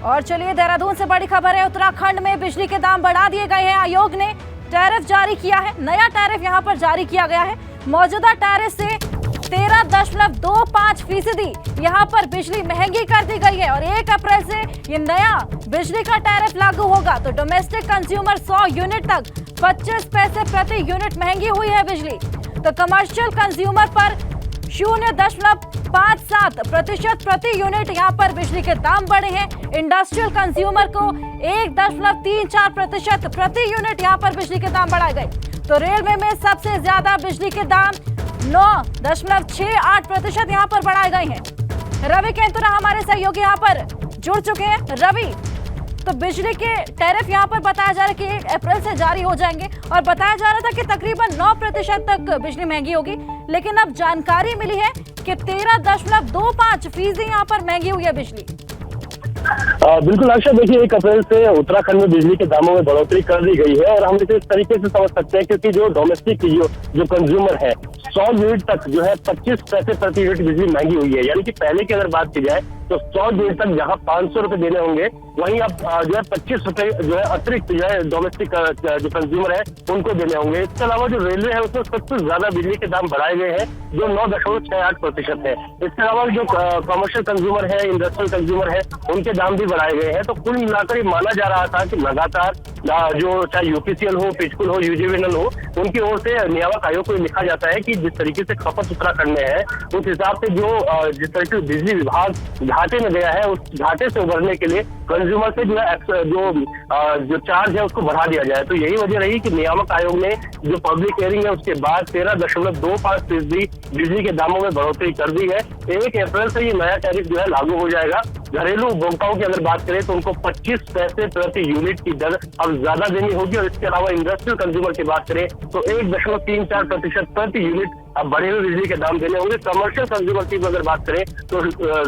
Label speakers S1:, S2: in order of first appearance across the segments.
S1: और चलिए देहरादून से बड़ी खबर है। उत्तराखंड में बिजली के दाम बढ़ा दिए गए हैं। आयोग ने टैरिफ जारी किया है। नया टैरिफ यहां पर जारी किया गया है। मौजूदा टैरिफ से 13.25% यहां पर बिजली महंगी कर दी गई है और 1 अप्रैल से ये नया बिजली का टैरिफ लागू होगा। तो डोमेस्टिक कंज्यूमर 100 यूनिट तक 25 पैसे प्रति यूनिट महंगी हुई है बिजली। तो कमर्शियल कंज्यूमर पर 0.57% प्रति यूनिट यहां पर बिजली के दाम बढ़े हैं। इंडस्ट्रियल कंज्यूमर को 1.34% प्रति यूनिट यहां पर बिजली के दाम बढ़ाए गए। तो रेलवे में सबसे ज्यादा बिजली के दाम 9.68% यहां पर बढ़ाए गए हैं। रवि केंतुरा हमारे सहयोगी यहां पर जुड़ चुके हैं। रवि, तो बिजली के टैरिफ यहां पर बताया जा रहा है कि 1 अप्रैल से जारी हो जाएंगे और बताया जा रहा था कि तकरीबन 9% तक बिजली महंगी होगी, लेकिन अब जानकारी मिली है कि 13.25% यहां पर महंगी हुई है बिजली।
S2: बिल्कुल आशा, देखिए 1 अप्रैल से उत्तराखंड में बिजली के दामों में बढ़ोतरी कर दी गई है और हम इसे इस तरीके से समझ सकते हैं क्योंकि जो डोमेस्टिक जो कंज्यूमर है 100 यूनिट तक जो है 25 पैसे प्रति यूनिट बिजली महंगी हुई है। यानी कि पहले की अगर बात की जाए तो 100 यूनिट तक जहां 500 रुपए देने होंगे, वहीं अब जो है 25 रुपए जो है अतिरिक्त जो है डोमेस्टिक जो कंज्यूमर है उनको देने होंगे। इसके अलावा जो रेलवे है उसमें सबसे ज्यादा बिजली के दाम बढ़ाए गए हैं जो 9.68% है। इसके अलावा जो कमर्शियल कंज्यूमर है, इंडस्ट्रियल कंज्यूमर है, उनके दाम भी बढ़ाए गए हैं। तो कुल मिलाकर ये माना जा रहा था कि लगातार जो चाहे यूपीसीएल हो, पिचकुल हो, यूजीवीएनएल हो, उनकी ओर से नियामक आयोग को लिखा जाता है कि जिस तरीके से खपत उत्तराखंड में है उस हिसाब से जो जिस तरीके से बिजली विभाग घाटे में गया है उस घाटे से उभरने के लिए कंज्यूमर से जो है जो चार्ज है उसको बढ़ा दिया जाए। तो यही वजह रही कि नियामक आयोग ने जो पब्लिक हियरिंग है उसके बाद 13.25% बिजली के दामों में बढ़ोतरी कर दी है। 1 अप्रैल से ये नया टैरिफ जो है लागू हो जाएगा। घरेलू उपभोक्ताओं की अगर बात करें तो उनको 25 पैसे प्रति यूनिट की दर अब ज्यादा देनी होगी और इसके अलावा इंडस्ट्रियल कंज्यूमर की बात करें तो 1.34% प्रति यूनिट अब बढ़े हुए बिजली के दाम देने होंगे। कमर्शियल कंज्यूमर की अगर बात करें तो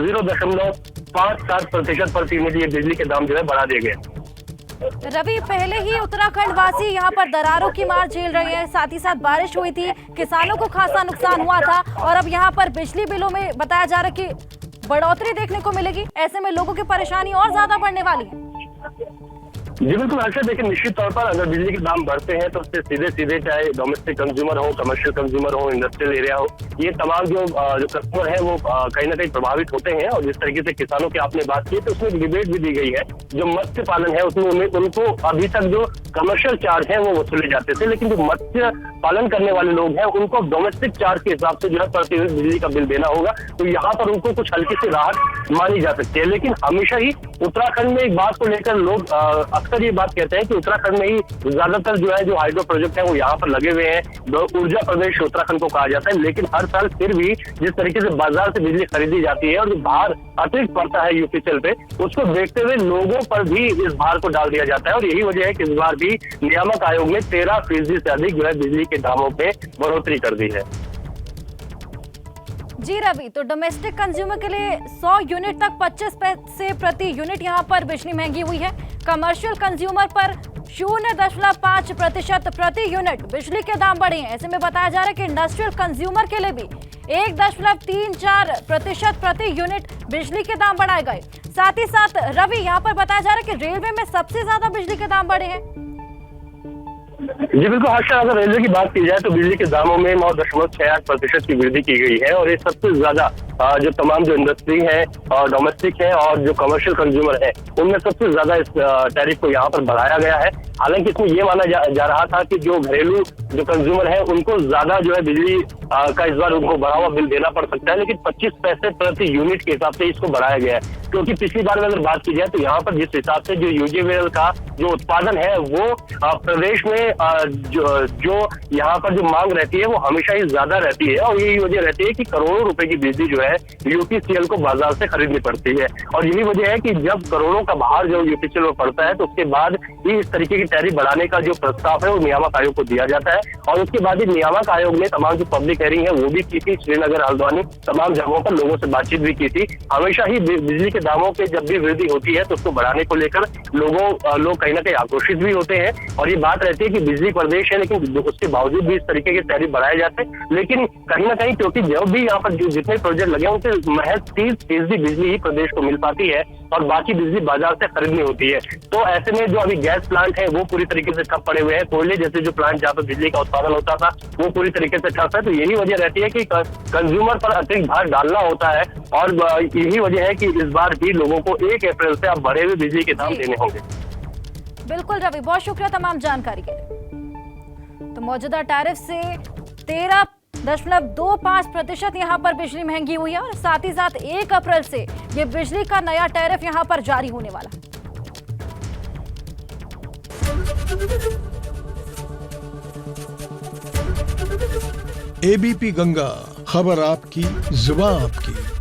S2: 0.57% प्रति यूनिट ये बिजली के दाम जो है बढ़ा दिए गए।
S1: रवि, पहले ही उत्तराखंड वासी यहाँ पर दरारों की मार झेल रहे हैं, साथ ही साथ बारिश हुई थी, किसानों को खासा नुकसान हुआ था और अब यहाँ पर बिजली बिलों में बताया जा रहा है कि बढ़ोतरी देखने को मिलेगी। ऐसे में लोगों की परेशानी और ज्यादा बढ़ने वाली है।
S2: जी बिल्कुल आशा, देखिए निश्चित तौर पर अगर बिजली के दाम बढ़ते हैं तो उससे सीधे चाहे डोमेस्टिक कंज्यूमर हो, कमर्शियल कंज्यूमर हो, इंडस्ट्रियल एरिया हो, ये तमाम जो कस्टमर है वो कहीं ना कहीं प्रभावित होते हैं। और जिस तरीके से किसानों की आपने बात की तो उसमें डिबेट भी दी गई है। जो मत्स्य पालन है उसमें उनको अभी तक जो कमर्शियल चार्ज है वो वसूले जाते थे, लेकिन जो मत्स्य पालन करने वाले लोग हैं उनको डोमेस्टिक चार्ज के हिसाब से जो है प्रति यूनिट बिजली का बिल देना होगा। तो यहाँ पर उनको कुछ हल्की सी राहत मानी जा सकती है। लेकिन हमेशा ही उत्तराखंड में एक बात को लेकर लोग अक्सर ये बात कहते हैं कि उत्तराखंड में ही ज्यादातर जो है जो हाइड्रो प्रोजेक्ट है वो यहाँ पर लगे हुए हैं। ऊर्जा प्रदेश उत्तराखंड को कहा जाता है, लेकिन हर साल फिर भी जिस तरीके से बाजार से बिजली खरीदी जाती है और जो भार अतिरिक्त पड़ता है यूपीसीएल पे, उसको देखते हुए लोगों पर भी इस भार को डाल दिया जाता है। और यही वजह है कि इस बार भी नियामक आयोग ने 13% से अधिक जो है बिजली के दामों पे बढ़ोतरी कर दी है।
S1: जी रवि, तो डोमेस्टिक कंज्यूमर के लिए 100 यूनिट तक 25 पैसे प्रति यूनिट यहाँ पर बिजली महंगी हुई है। कमर्शियल कंज्यूमर पर 0.5% प्रति यूनिट बिजली के दाम बढ़े हैं। ऐसे में बताया जा रहा है कि इंडस्ट्रियल कंज्यूमर के लिए भी 1.34% प्रति यूनिट बिजली के दाम बढ़ाए गए। साथ ही साथ रवि, यहाँ पर बताया जा रहा है कि रेलवे में सबसे ज्यादा बिजली के दाम बढ़े हैं।
S2: जी बिल्कुल आशा, अगर रेलवे की बात की जाए तो बिजली के दामों में 9.68% की वृद्धि की गई है और ये सबसे ज्यादा जो तमाम जो इंडस्ट्री है और डोमेस्टिक है और जो कमर्शियल कंज्यूमर है उनमें सबसे ज्यादा इस टैरिफ को यहाँ पर बढ़ाया गया है। हालांकि इसमें ये माना जा रहा था कि जो घरेलू जो कंज्यूमर है उनको ज्यादा जो है बिजली का इस बार उनको बढ़ा हुआ बिल देना पड़ सकता है, लेकिन 25 पैसे प्रति यूनिट के हिसाब से इसको बढ़ाया गया है। क्योंकि पिछली बार में अगर बात की जाए तो यहाँ पर जिस हिसाब से जो यूजीवीएनएल का जो उत्पादन है वो प्रदेश में जो यहाँ पर जो मांग रहती है वो हमेशा ही ज्यादा रहती है और यही वजह रहती है कि करोड़ों रुपए की बिजली जो है यूपीसीएल को बाजार से खरीदनी पड़ती है। और यही वजह है कि जब करोड़ों का भार जो यूपीसीएल में पड़ता है तो उसके बाद ही इस तरीके की टैरिफ बढ़ाने का जो प्रस्ताव है वो नियामक आयोग को दिया जाता है। और उसके बाद ही नियामक आयोग ने तमाम जो पब्लिक हियरिंग है वो भी की थी, श्रीनगर, हल्द्वानी, तमाम जगहों पर लोगों से बातचीत भी की थी। हमेशा ही बिजली के दामों पे जब भी वृद्धि होती है तो उसको बढ़ाने को लेकर लोग कहीं ना कहीं आक्रोशित भी होते हैं। और ये बात रहती है कि बिजली प्रदेश है लेकिन उसके बावजूद भी इस तरीके के टैरिफ बढ़ाए जाते हैं। लेकिन कहीं ना कहीं क्योंकि जब भी यहाँ पर जितने प्रोजेक्ट लगे हैं उनसे महज 30% बिजली ही प्रदेश को मिल पाती है और बाकी बिजली बाजार से खरीदनी होती है। तो ऐसे में जो अभी गैस प्लांट है वो पूरी तरीके से ठप पड़े हुए हैं। कोयले जैसे जो प्लांट जहाँ पर बिजली का उत्पादन होता था वो पूरी तरीके से ठप है। तो यही वजह रहती है कि कंज्यूमर पर अतिरिक्त भार डालना होता है और यही वजह है कि इस बार भी लोगों को 1 अप्रैल से अब बढ़े हुए बिजली के दाम देने होंगे।
S1: बिल्कुल रवि, बहुत शुक्रिया तमाम जानकारी के लिए। तो मौजूदा टैरिफ से 13.25% यहाँ पर बिजली महंगी हुई है और साथ ही साथ 1 अप्रैल से ये बिजली का नया टैरिफ यहाँ पर जारी होने वाला है।
S3: एबीपी गंगा, खबर आपकी, जुबान आपकी।